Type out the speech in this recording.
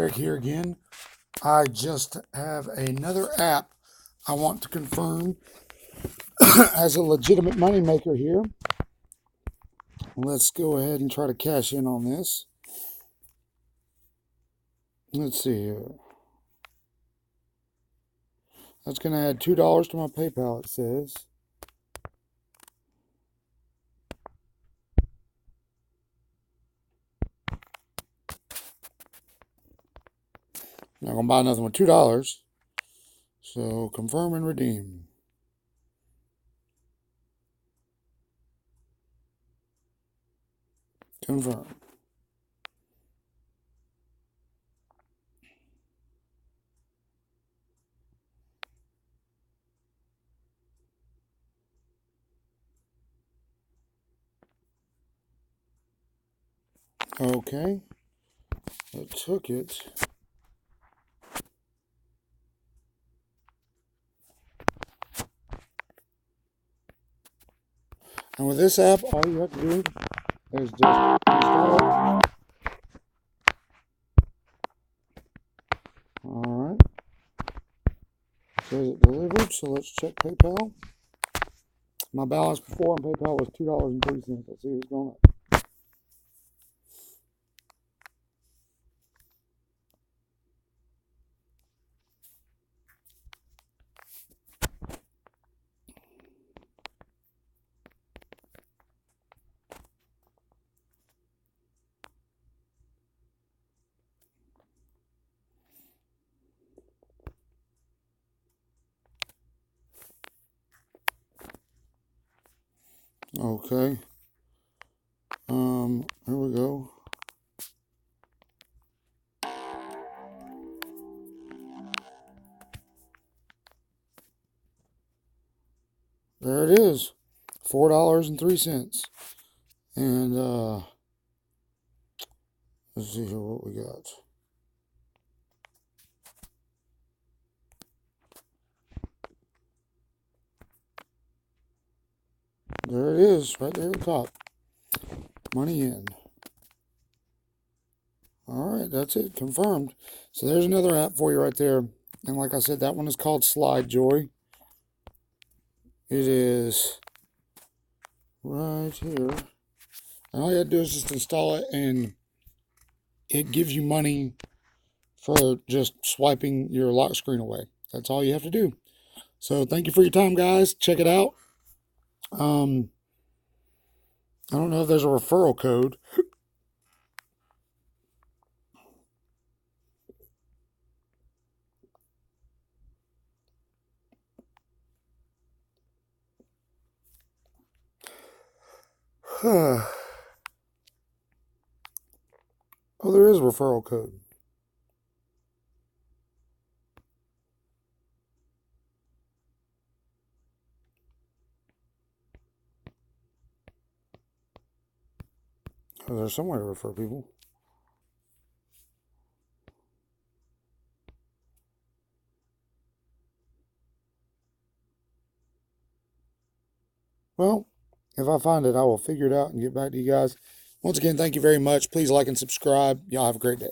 Eric here again. I just have another app I want to confirm as a legitimate moneymaker here. Let's go ahead and try to cash in on this. Let's see here. That's going to add $2 to my PayPal, it says. Not going to buy nothing with $2. So confirm and redeem. Confirm. Okay. It took it. And with this app, all you have to do is just install it. Alright. Says it delivered, so let's check PayPal. My balance before on PayPal was $2.03. Let's see what's going on. Okay. Here we go. There it is. $4.03. And let's see here what we got. There it is, right there at the top. Money in. Alright, that's it. Confirmed. So there's another app for you right there. And like I said, that one is called SlideJoy. It is right here. And all you have to do is just install it, and it gives you money for just swiping your lock screen away. That's all you have to do. So thank you for your time, guys. Check it out. I don't know if there's a referral code. Oh, there is a referral code. Oh, there's some way to refer people. Well, if I find it, I will figure it out and get back to you guys. Once again, thank you very much. Please like and subscribe. Y'all have a great day.